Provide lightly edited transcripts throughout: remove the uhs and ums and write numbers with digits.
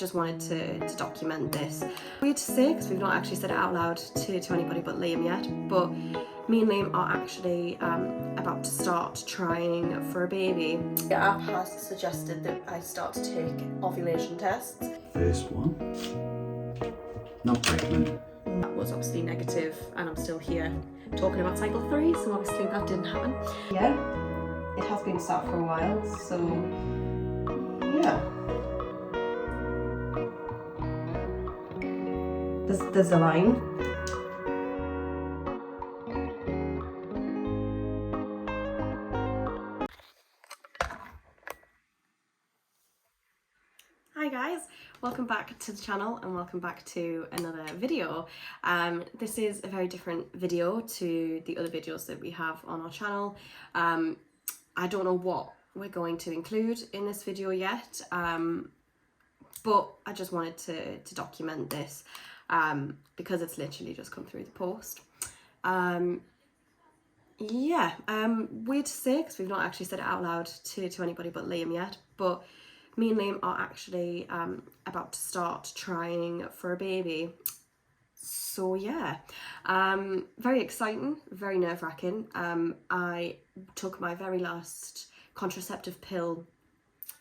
Just wanted to document this. Weird to say because we've not actually said it out loud to anybody but Liam yet, but me and Liam are actually about to start trying for a baby. The app has suggested that I start to take ovulation tests. First one, not pregnant. That was obviously negative and I'm still here talking about cycle 3, so obviously that didn't happen. Yeah, it has been sat for a while, so yeah. There's a line. Hi guys, welcome back to the channel and welcome back to another video. This is a very different video to the other videos that we have on our channel. I don't know what we're going to include in this video yet, but I just wanted to document this because it's literally just come through the post. Yeah, weird to say because we've not actually said it out loud to anybody but Liam yet, but me and Liam are actually about to start trying for a baby. So yeah, very exciting, very nerve-wracking. I took my very last contraceptive pill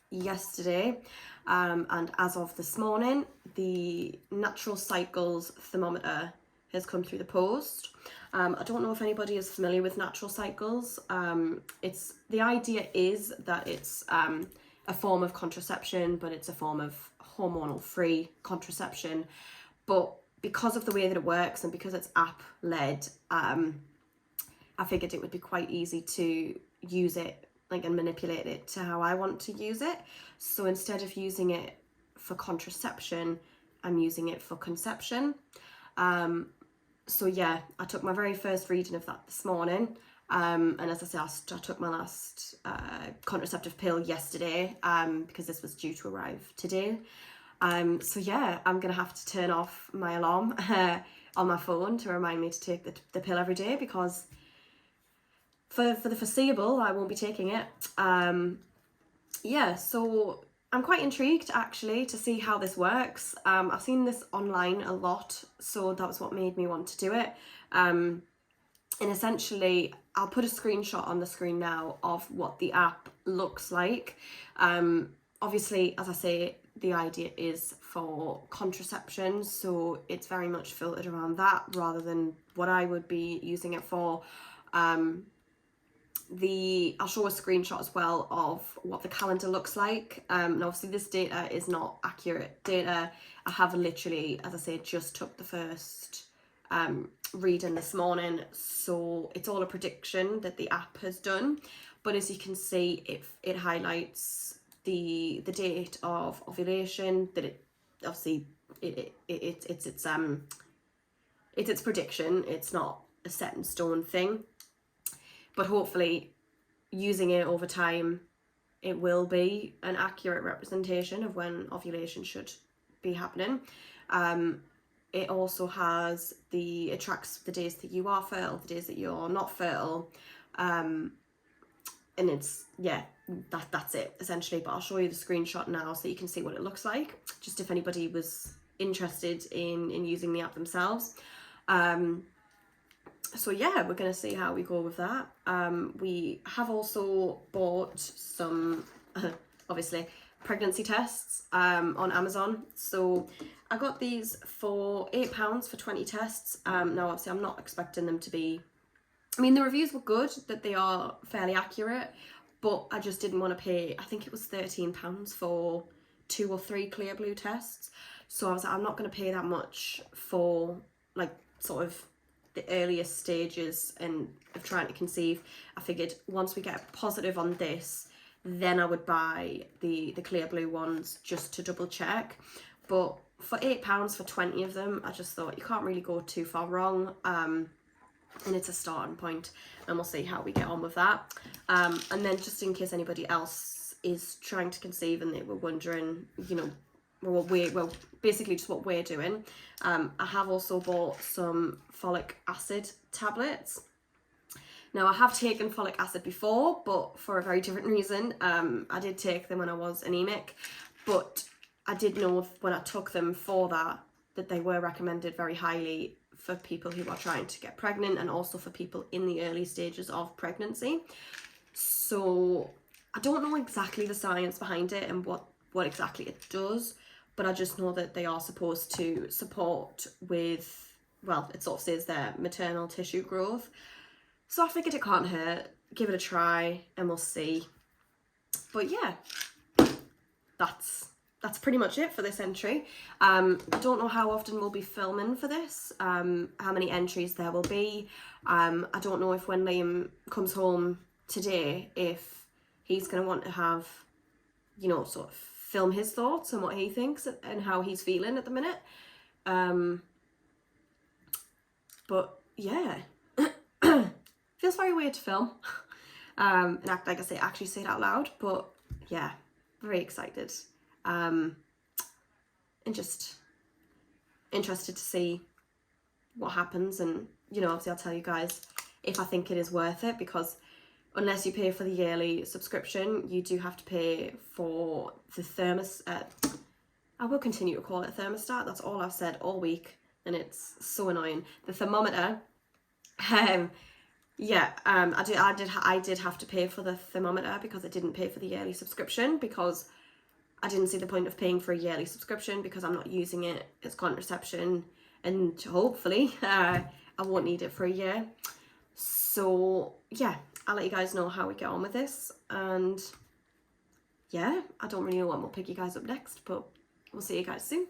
yesterday, and as of this morning, the natural cycles thermometer has come through the post. I don't know if anybody is familiar with natural cycles. The idea is that it's a form of contraception, but it's a form of hormonal-free contraception. But because of the way that it works and because it's app-led, I figured it would be quite easy to use it and manipulate it to how I want to use it. So instead of using it for contraception, I'm using it for conception. So yeah, I took my very first reading of that this morning. And as I said, I took my last contraceptive pill yesterday because this was due to arrive today. So yeah, I'm going to have to turn off my alarm on my phone to remind me to take the pill every day, because for the foreseeable, I won't be taking it. Yeah, so I'm quite intrigued actually to see how this works. I've seen this online a lot, so that was what made me want to do it. And essentially, I'll put a screenshot on the screen now of what the app looks like. Obviously, as I say, the idea is for contraception, so it's very much filtered around that rather than what I would be using it for. I'll show a screenshot as well of what the calendar looks like. And obviously this data is not accurate data. I have literally, as I say, just took the first reading this morning, so it's all a prediction that the app has done. But as you can see, it highlights the date of ovulation, that it obviously it's its prediction. It's not a set in stone thing, but hopefully using it over time, it will be an accurate representation of when ovulation should be happening. It also has it tracks the days that you are fertile, the days that you're not fertile, and it's, yeah, that's it essentially. But I'll show you the screenshot now so you can see what it looks like, just if anybody was interested in using the app themselves. So yeah, we're going to see how we go with that. We have also bought some, obviously, pregnancy tests on Amazon. So I got these for £8 for 20 tests. Now, obviously, I'm not expecting them to be... I mean, the reviews were good, that they are fairly accurate, but I just didn't want to pay... I think it was £13 for 2 or 3 clear blue tests. So I was like, I'm not going to pay that much for, like, sort of the earliest stages and of trying to conceive. I figured once we get positive on this, then I would buy the clear blue ones just to double check. But for £8 for 20 of them, I just thought you can't really go too far wrong. And it's a starting point, and we'll see how we get on with that. And then just in case anybody else is trying to conceive and they were wondering, you know, well, basically just what we're doing. I have also bought some folic acid tablets. Now, I have taken folic acid before, but for a very different reason. I did take them when I was anemic, but I did know when I took them for that they were recommended very highly for people who are trying to get pregnant and also for people in the early stages of pregnancy. So I don't know exactly the science behind it and what exactly it does, but I just know that they are supposed to support with, well, it sort of says there, maternal tissue growth. So I figured it can't hurt, give it a try, and we'll see. But yeah, that's pretty much it for this entry. I don't know how often we'll be filming for this, how many entries there will be. I don't know if when Liam comes home today, if he's going to want to have, you know, sort of film his thoughts and what he thinks and how he's feeling at the minute. But yeah, feels very weird to film and like I say, actually say it out loud. But yeah, very excited. And just interested to see what happens, and you know, obviously I'll tell you guys if I think it is worth it, because unless you pay for the yearly subscription, you do have to pay for the I will continue to call it a thermostat, that's all I've said all week and it's so annoying. The thermometer, I did have to pay for the thermometer because I didn't pay for the yearly subscription, because I didn't see the point of paying for a yearly subscription because I'm not using it as contraception, and hopefully I won't need it for a year. So yeah, I'll let you guys know how we get on with this, and yeah, I don't really know when we'll pick you guys up next, but we'll see you guys soon.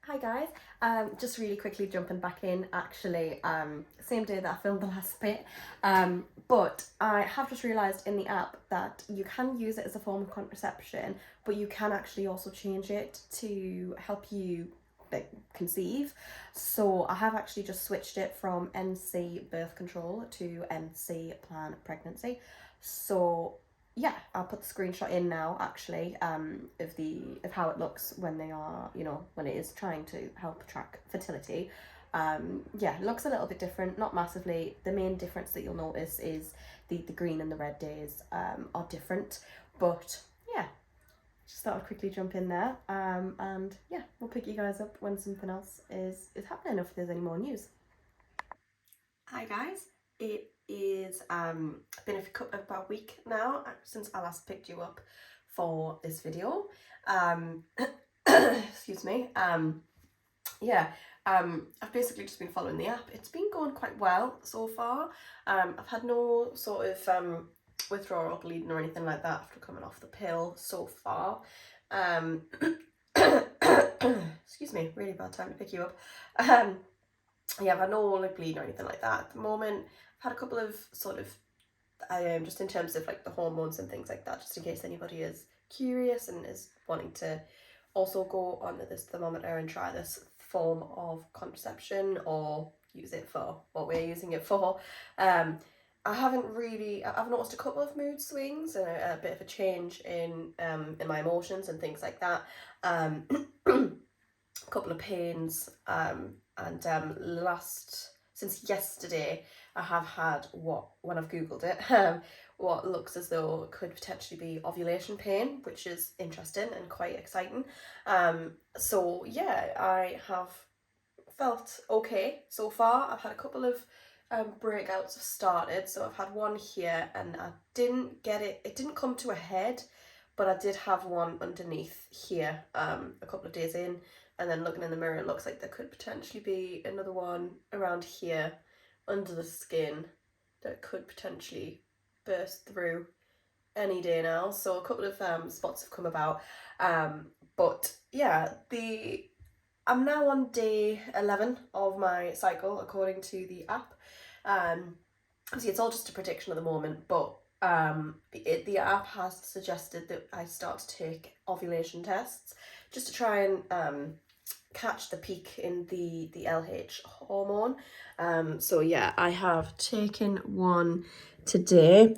Hi guys, just really quickly jumping back in, actually, same day that I filmed the last bit, but I have just realised in the app that you can use it as a form of contraception, but you can actually also change it to help you conceive. So I have actually just switched it from NC birth control to NC plan pregnancy. So yeah, I'll put the screenshot in now, actually, of how it looks when they are, you know, when it is trying to help track fertility. Yeah, it looks a little bit different, not massively. The main difference that you'll notice is the green and the red days are different, but yeah, just thought I'd quickly jump in there, and yeah, we'll pick you guys up when something else is happening, if there's any more news. Hi guys, it is been about a week now since I last picked you up for this video. Excuse me. Yeah, I've basically just been following the app. It's been going quite well so far. I've had no sort of withdrawal or bleeding or anything like that after coming off the pill so far. Excuse me, really bad time to pick you up. Yeah, I've had no like bleeding or anything like that at the moment. I've had a couple of sort of just in terms of like the hormones and things like that, just in case anybody is curious and is wanting to also go onto this thermometer and try this form of contraception or use it for what we're using it for. I've noticed a couple of mood swings and a bit of a change in my emotions and things like that. A couple of pains, and since yesterday I have had when I've googled it, what looks as though could potentially be ovulation pain, which is interesting and quite exciting. So yeah, I have felt okay so far. I've had a couple of breakouts have started, so I've had one here and I didn't get it didn't come to a head, but I did have one underneath here a couple of days in, and then looking in the mirror it looks like there could potentially be another one around here under the skin that could potentially burst through any day now. So a couple of spots have come about, but yeah, I'm now on day 11 of my cycle according to the app. See, it's all just a prediction at the moment, but the app has suggested that I start to take ovulation tests just to try and catch the peak in the LH hormone. So yeah, I have taken one today,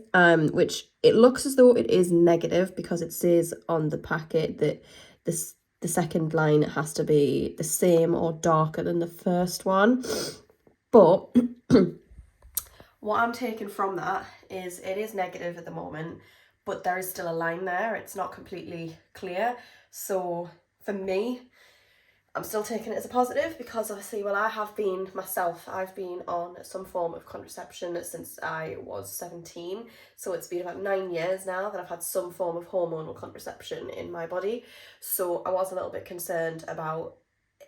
which it looks as though it is negative because it says on the packet that the second line has to be the same or darker than the first one. But what I'm taking from that is it is negative at the moment, but there is still a line there. It's not completely clear. So for me, I'm still taking it as a positive because obviously, well, I have been myself, I've been on some form of contraception since I was 17. So it's been about 9 years now that I've had some form of hormonal contraception in my body. So I was a little bit concerned about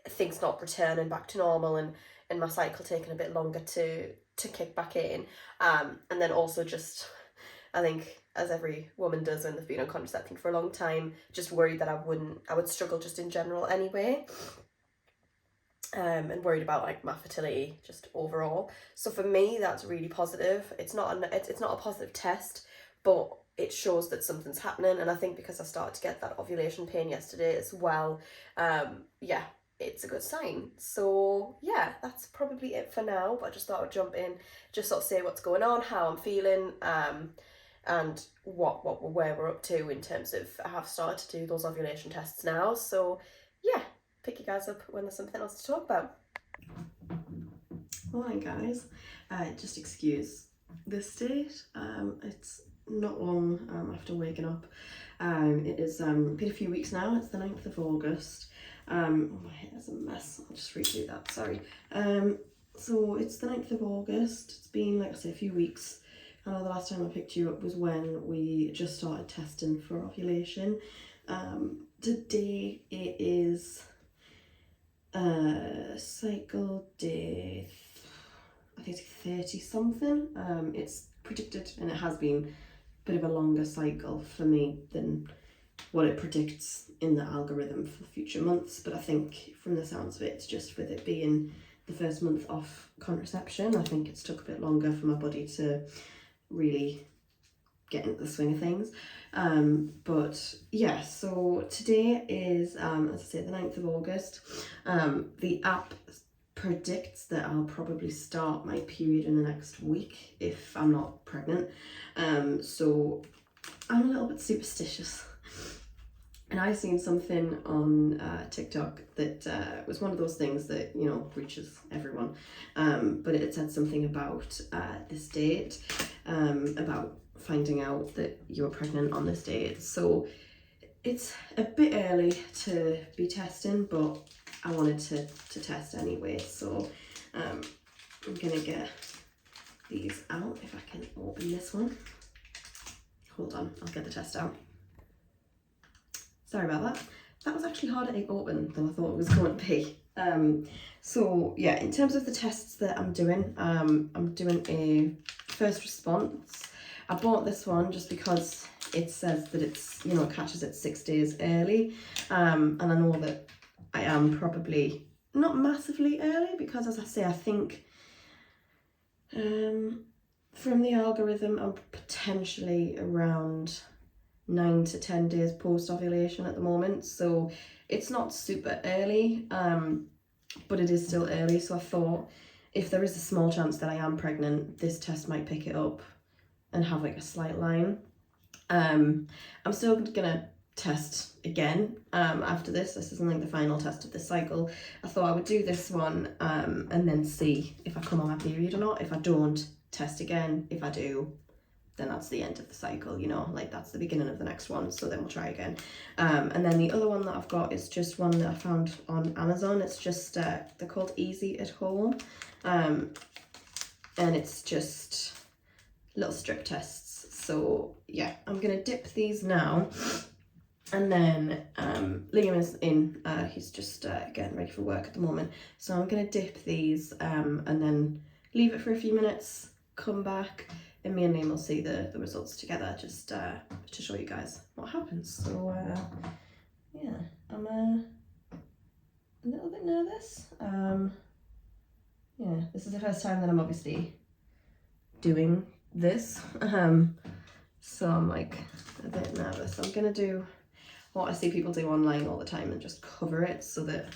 things not returning back to normal and my cycle taking a bit longer to kick back in. And then also just, I think, as every woman does when they've been on contraception for a long time, just worried that I would struggle just in general anyway. And worried about like my fertility just overall. So for me, that's really positive. It's not a positive test, but it shows that something's happening. And I think because I started to get that ovulation pain yesterday as well, yeah, it's a good sign. So yeah, that's probably it for now. But I just thought I'd jump in, just sort of say what's going on, how I'm feeling, and where we're up to in terms of, I have started to do those ovulation tests now. So yeah, pick you guys up when there's something else to talk about. Alright guys, just excuse the state. It's not long after waking up. It is been a few weeks now. It's the 9th of August. Oh, my hair's a mess. I'll just redo that, sorry. So it's the 9th of August. It's been, like I say, a few weeks. I know the last time I picked you up was when we just started testing for ovulation. Today it is cycle day, I think it's 30 something. It's predicted, and it has been a bit of a longer cycle for me than what it predicts in the algorithm for future months, but I think from the sounds of it, it's just with it being the first month off contraception, I think it's took a bit longer for my body to really get into the swing of things. But yeah, so today is, as I say, the 9th of August. The app predicts that I'll probably start my period in the next week if I'm not pregnant. So I'm a little bit superstitious. And I seen something on TikTok that was one of those things that, you know, reaches everyone. But it said something about this date, about finding out that you were pregnant on this date. So it's a bit early to be testing, but I wanted to test anyway. So I'm gonna get these out if I can open this one. Hold on, I'll get the test out. Sorry about that. That was actually harder to open than I thought it was going to be. So yeah, in terms of the tests that I'm doing a first response. I bought this one just because it says that it's, you know, it catches it 6 days early. And I know that I am probably not massively early because, as I say, I think from the algorithm, I'm potentially around 9 to 10 days post ovulation at the moment, so it's not super early, but it is still early. So I thought if there is a small chance that I am pregnant, this test might pick it up and have like a slight line. I'm still gonna test again after this. This isn't like the final test of this cycle. I thought I would do this one and then see if I come on my period or not. If I don't, test again. If I do, then that's the end of the cycle, you know, like that's the beginning of the next one, so then we'll try again. And then the other one that I've got is just one that I found on Amazon. It's just they're called Easy at Home, and it's just little strip tests. So yeah, I'm gonna dip these now, and then Liam is in, he's just getting ready for work at the moment, so I'm gonna dip these and then leave it for a few minutes, come back, and me and Liam will see the results together, just to show you guys what happens. So yeah, I'm a little bit nervous. Yeah, this is the first time that I'm obviously doing this, so I'm like a bit nervous. I'm gonna do what I see people do online all the time and just cover it so that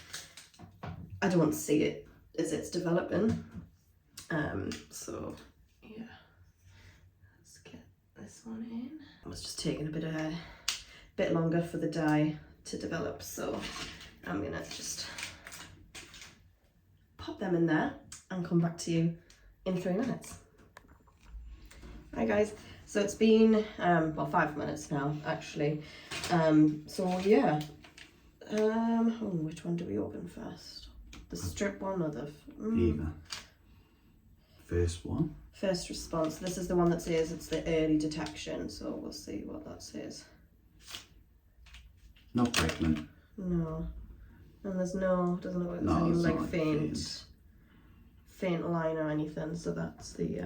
I don't see it as it's developing. So yeah, let's get this one in. It was just taking a bit longer for the dye to develop, so I'm gonna just pop them in there and come back to you in 3 minutes. Hi guys, so it's been well 5 minutes now actually. So yeah, Which one do we open first? The strip one or the... Either. First one. First response. This is the one that says it's the early detection, so we'll see what that says. Not pregnant. No. And there's no, doesn't look like there's No, any it's like not faint line or anything, so that's the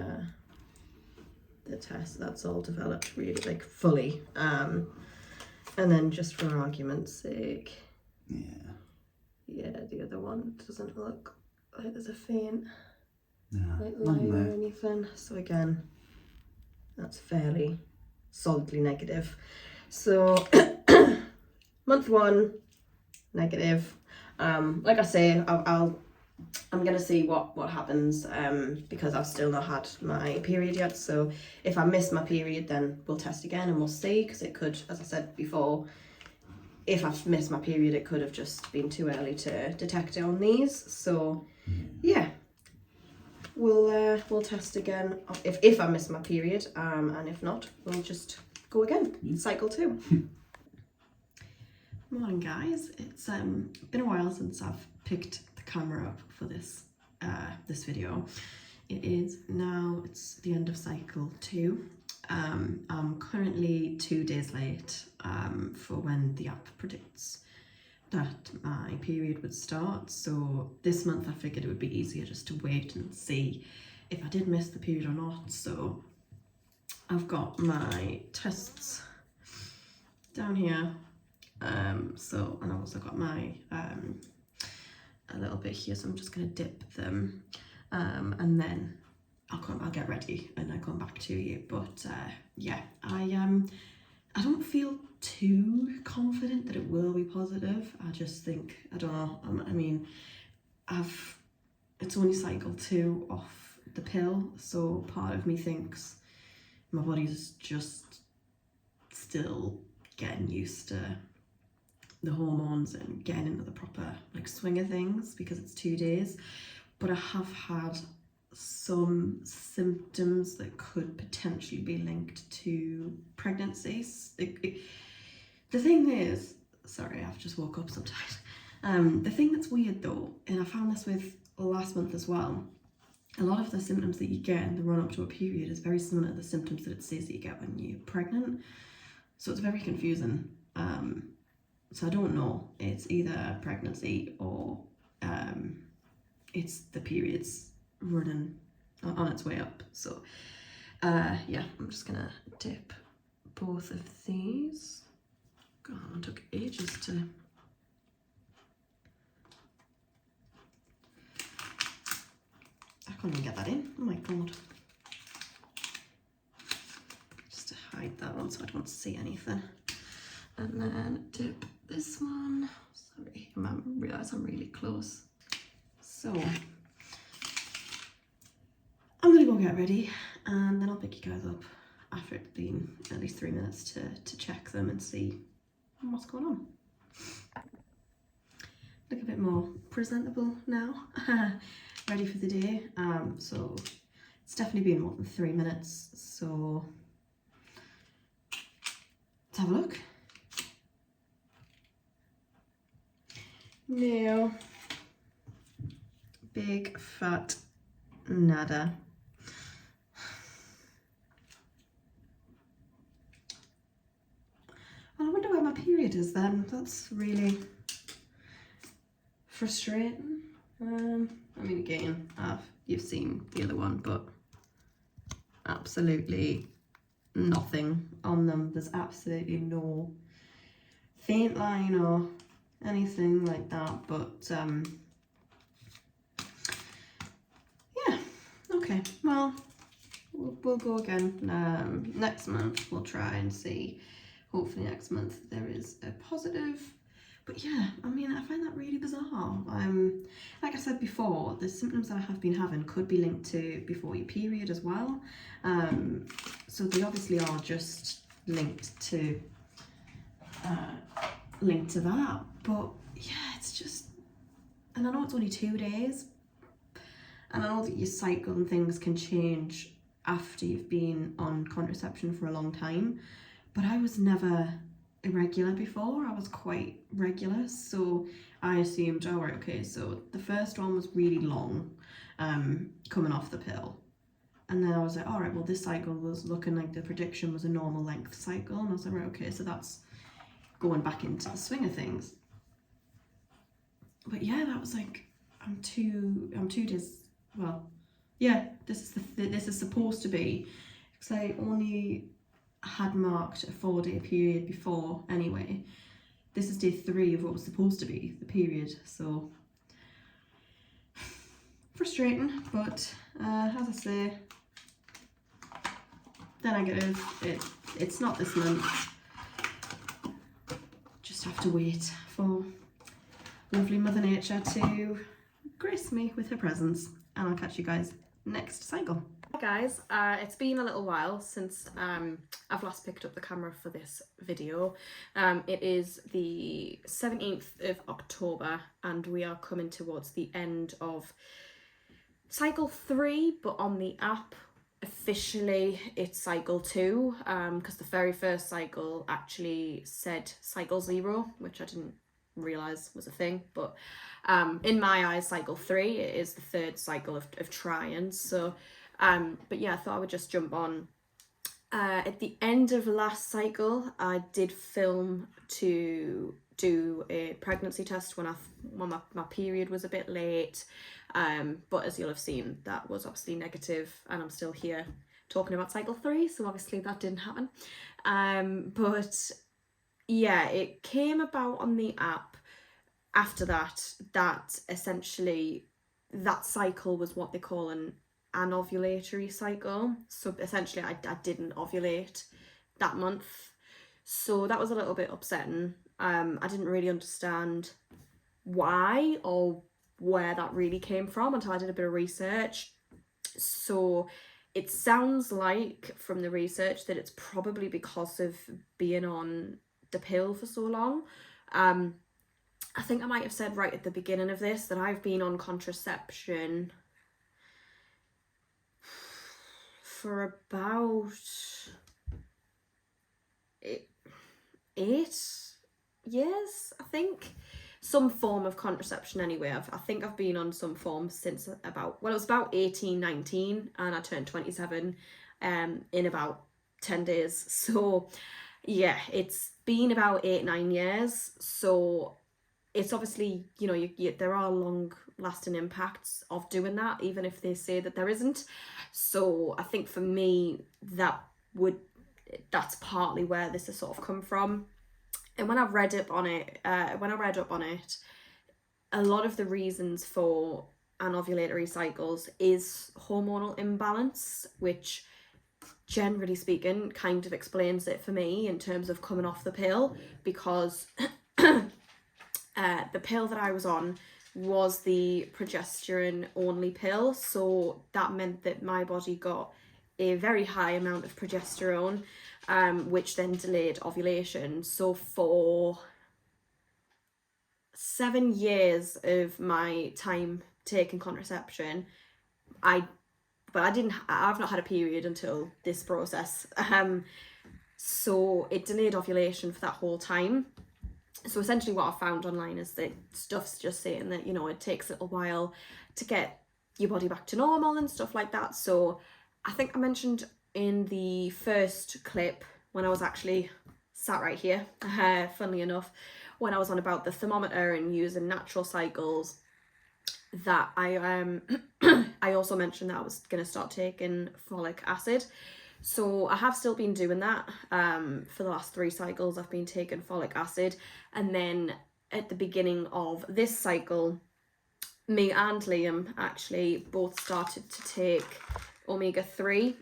test. That's all developed really like fully. And then just for argument's sake, yeah, the other one doesn't look like there's a faint like line or anything. So again, that's fairly solidly negative. So month 1, negative. Like I say, I'm gonna see what happens because I've still not had my period yet. So if I miss my period, then we'll test again and we'll see, because it could, as I said before, if I've missed my period, it could have just been too early to detect it on these. So yeah, we'll test again if I miss my period, and if not, we'll just go again. Cycle 2. Morning guys, it's been a while since I've picked the camera up for this video. It is now, it's the end of cycle 2. I'm currently 2 days late for when the app predicts that my period would start. So this month I figured it would be easier just to wait and see if I did miss the period or not. So I've got my tests down here. So, and I've also got my a little bit here, so I'm just going to dip them, and then I'll get ready and I come back to you. But yeah, I don't feel too confident that it will be positive. I just think, I don't know, I mean, it's only cycle 2 off the pill, so part of me thinks my body's just still getting used to the hormones and getting into the proper like swing of things, because it's 2 days. But I have had some symptoms that could potentially be linked to pregnancies. The thing is, sorry, I've just woke up sometimes. The thing that's weird though, and I found this with last month as well, a lot of the symptoms that you get in the run up to a period is very similar to the symptoms that it says that you get when you're pregnant. So it's very confusing. So I don't know, it's either pregnancy or it's the periods running on its way up. So yeah, I'm just gonna dip both of these. God, it took ages to... I can't even get that in, oh my god. Just to hide that one so I don't see anything. And then dip this one. Sorry, I realise I'm really close. So I'm gonna go get ready and then I'll pick you guys up after it's been at least 3 minutes to check them and see what's going on. Look a bit more presentable now. Ready for the day. So it's definitely been more than 3 minutes, so let's have a look. Now, big fat nada. Well, I wonder where my period is then. That's really frustrating. I mean, again, you've seen the other one, but absolutely nothing on them. There's absolutely no faint line or anything like that, but yeah, okay, well, we'll go again next month. We'll try and see, hopefully next month there is a positive. But yeah, I mean, I find that really bizarre. Like I said before, the symptoms that I have been having could be linked to before your period as well. So they obviously are just linked to that. But yeah, it's just, and I know it's only 2 days, and I know that your cycle and things can change after you've been on contraception for a long time, but I was never irregular before. I was quite regular, so I assumed, oh right, okay, so the first one was really long, coming off the pill. And then I was like, all right, well, this cycle was looking like the prediction was a normal length cycle. And I was like, right, okay, so that's going back into the swing of things. But yeah, that was like, I'm 2 days, well, yeah, this is supposed to be, because I only had marked a 4-day period before anyway. This is day 3 of what was supposed to be the period, so frustrating, but as I say, then I get it's not this month. Just have to wait for lovely Mother Nature to grace me with her presence, and I'll catch you guys next cycle. Hi guys, it's been a little while since I've last picked up the camera for this video. It is the 17th of October and we are coming towards the end of cycle 3, but on the app officially it's cycle 2, because the very first cycle actually said cycle 0, which I didn't realise was a thing, but in my eyes cycle 3 is the 3rd cycle of trying. So but yeah, I thought I would just jump on. At the end of last cycle I did film to do a pregnancy test when my period was a bit late, but as you'll have seen, that was obviously negative and I'm still here talking about cycle 3, so obviously that didn't happen. But yeah, it came about on the app after that essentially that cycle was what they call an anovulatory cycle. So essentially I didn't ovulate that month, so that was a little bit upsetting. I didn't really understand why or where that really came from until I did a bit of research. So it sounds like from the research that it's probably because of being on the pill for so long. I think I might have said right at the beginning of this that I've been on contraception for about 8 years, I think. Some form of contraception anyway. I think I've been on some form since about, well, it was about 18, 19 and I turned 27 in about 10 days. So yeah, it's been about 8-9 years. So it's obviously, you know, there are long lasting impacts of doing that, even if they say that there isn't. So I think for me that's partly where this has sort of come from. And when I read up on it, a lot of the reasons for anovulatory cycles is hormonal imbalance, which generally speaking kind of explains it for me in terms of coming off the pill, because the pill that I was on was the progesterone only pill, so that meant that my body got a very high amount of progesterone, which then delayed ovulation. So for 7 years of my time taking contraception, I've not had a period until this process. So it delayed ovulation for that whole time. So essentially what I found online is that stuff's just saying that, you know, it takes a little while to get your body back to normal and stuff like that. So I think I mentioned in the first clip when I was actually sat right here, funnily enough, when I was on about the thermometer and using natural cycles, that I I also mentioned that I was going to start taking folic acid. So I have still been doing that. For the last 3 cycles I've been taking folic acid, and then at the beginning of this cycle me and Liam actually both started to take omega-3.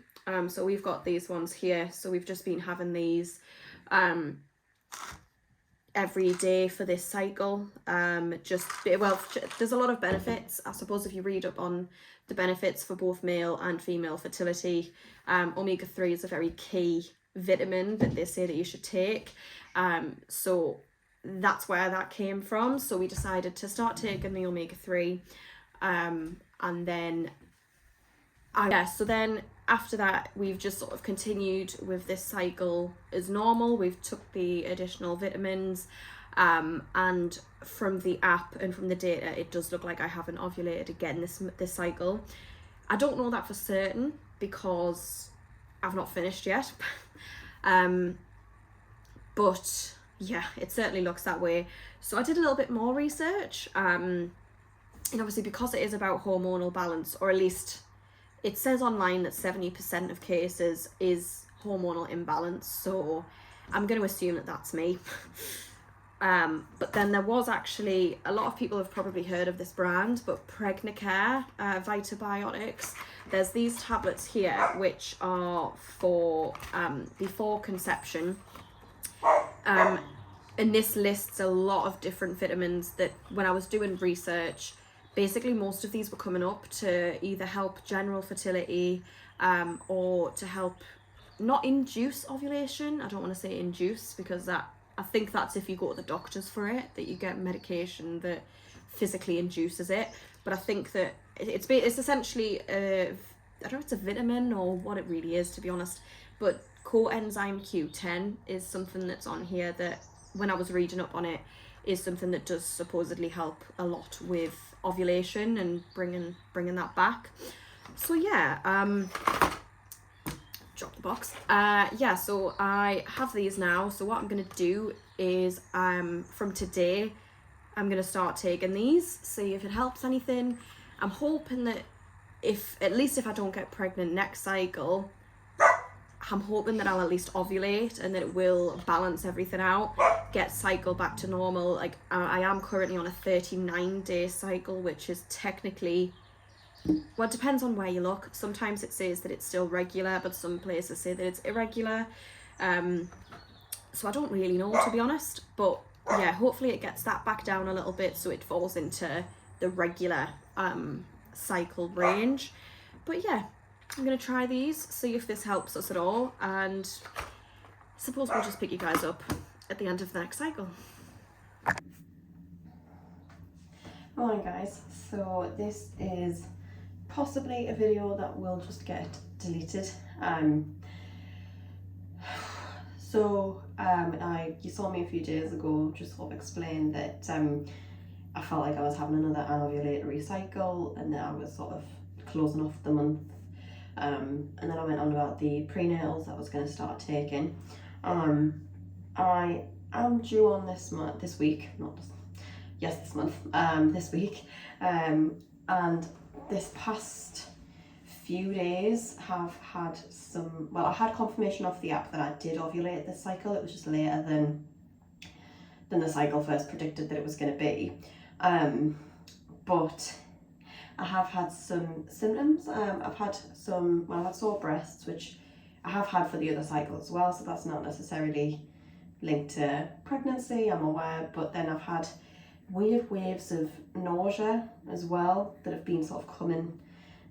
So we've got these ones here, so we've just been having these every day for this cycle. There's a lot of benefits, I suppose, if you read up on the benefits for both male and female fertility. Omega-3 is a very key vitamin that they say that you should take, so that's where that came from. So we decided to start taking the omega-3, and then so then after that, we've just sort of continued with this cycle as normal. We've took the additional vitamins, and from the app and from the data, it does look like I haven't ovulated again this cycle. I don't know that for certain because I've not finished yet. But yeah, it certainly looks that way. So I did a little bit more research, and obviously because it is about hormonal balance, or at least it says online that 70% of cases is hormonal imbalance, so I'm going to assume that that's me. But then there was actually, a lot of people have probably heard of this brand, but Pregnacare Vitabiotics, there's these tablets here which are for before conception, and this lists a lot of different vitamins that when I was doing research, basically most of these were coming up to either help general fertility, or to help not induce ovulation. I don't want to say induce, because that, I think that's if you go to the doctors for it, that you get medication that physically induces it. But I think that it's essentially I don't know if it's a vitamin or what it really is, to be honest, but coenzyme Q10 is something that's on here that, when I was reading up on it, is something that does supposedly help a lot with ovulation and bringing that back. So yeah, drop the box. Yeah, so I have these now. So what I'm gonna do is from today I'm gonna start taking these, see if it helps anything. I'm hoping that at least if I don't get pregnant next cycle, I'm hoping that I'll at least ovulate and that it will balance everything out, get cycle back to normal. Like I am currently on a 39-day cycle, which is technically, well, it depends on where you look. Sometimes it says that it's still regular, but some places say that it's irregular. So I don't really know, to be honest, but yeah, hopefully it gets that back down a little bit so it falls into the regular cycle range. But yeah, I'm gonna try these, see if this helps us at all, and suppose we'll just pick you guys up at the end of the next cycle. Alright guys, so this is possibly a video that will just get deleted. You saw me a few days ago just sort of explain that I felt like I was having another anovulatory cycle, and that I was sort of closing off the month. And then I went on about the prenatals that I was going to start taking. I am due on this week, this week, and this past few days have had I had confirmation off the app that I did ovulate this cycle. It was just later than the cycle first predicted that it was going to be, but I have had some symptoms. I've had sore breasts, which I have had for the other cycle as well, so that's not necessarily linked to pregnancy, I'm aware, but then I've had weird waves of nausea as well that have been sort of coming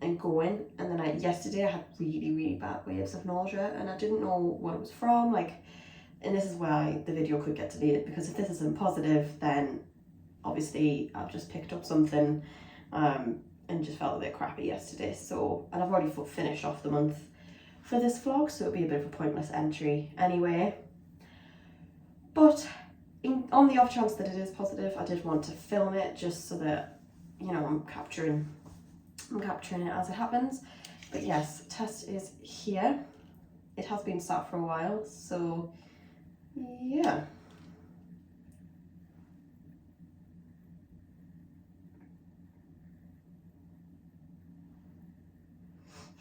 and going, and then yesterday I had really bad waves of nausea, and I didn't know what it was from, and this is why the video could get deleted, because if this isn't positive, then obviously I've just picked up something and just felt a bit crappy yesterday. So, and I've already finished off the month for this vlog, so it'll be a bit of a pointless entry anyway. But on the off chance that it is positive, I did want to film it just so that, you know, I'm capturing it as it happens. But yes, test is here. It has been sat for a while, so yeah.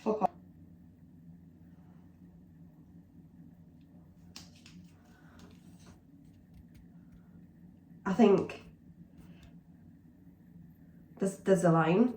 Fuck off. I think there's a line.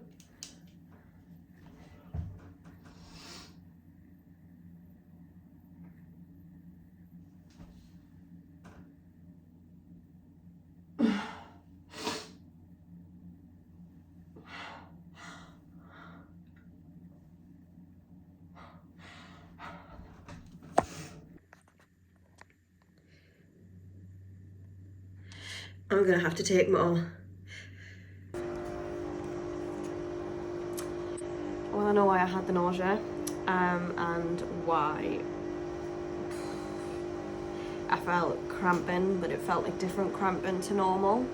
I'm gonna have to take more. Well, I know why I had the nausea. and why I felt cramping, but it felt like different cramping to normal.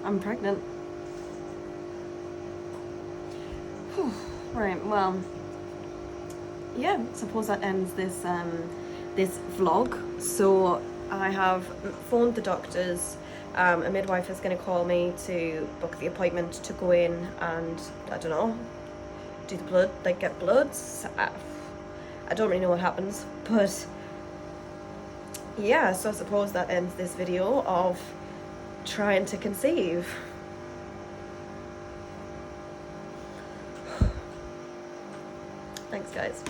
I'm pregnant. Whew. Right, well, yeah, suppose that ends this this vlog. So I have phoned the doctors. A midwife is going to call me to book the appointment to go in and, I don't know, do the blood, like get bloods. I don't really know what happens, but yeah, so I suppose that ends this video of trying to conceive. Thanks, guys.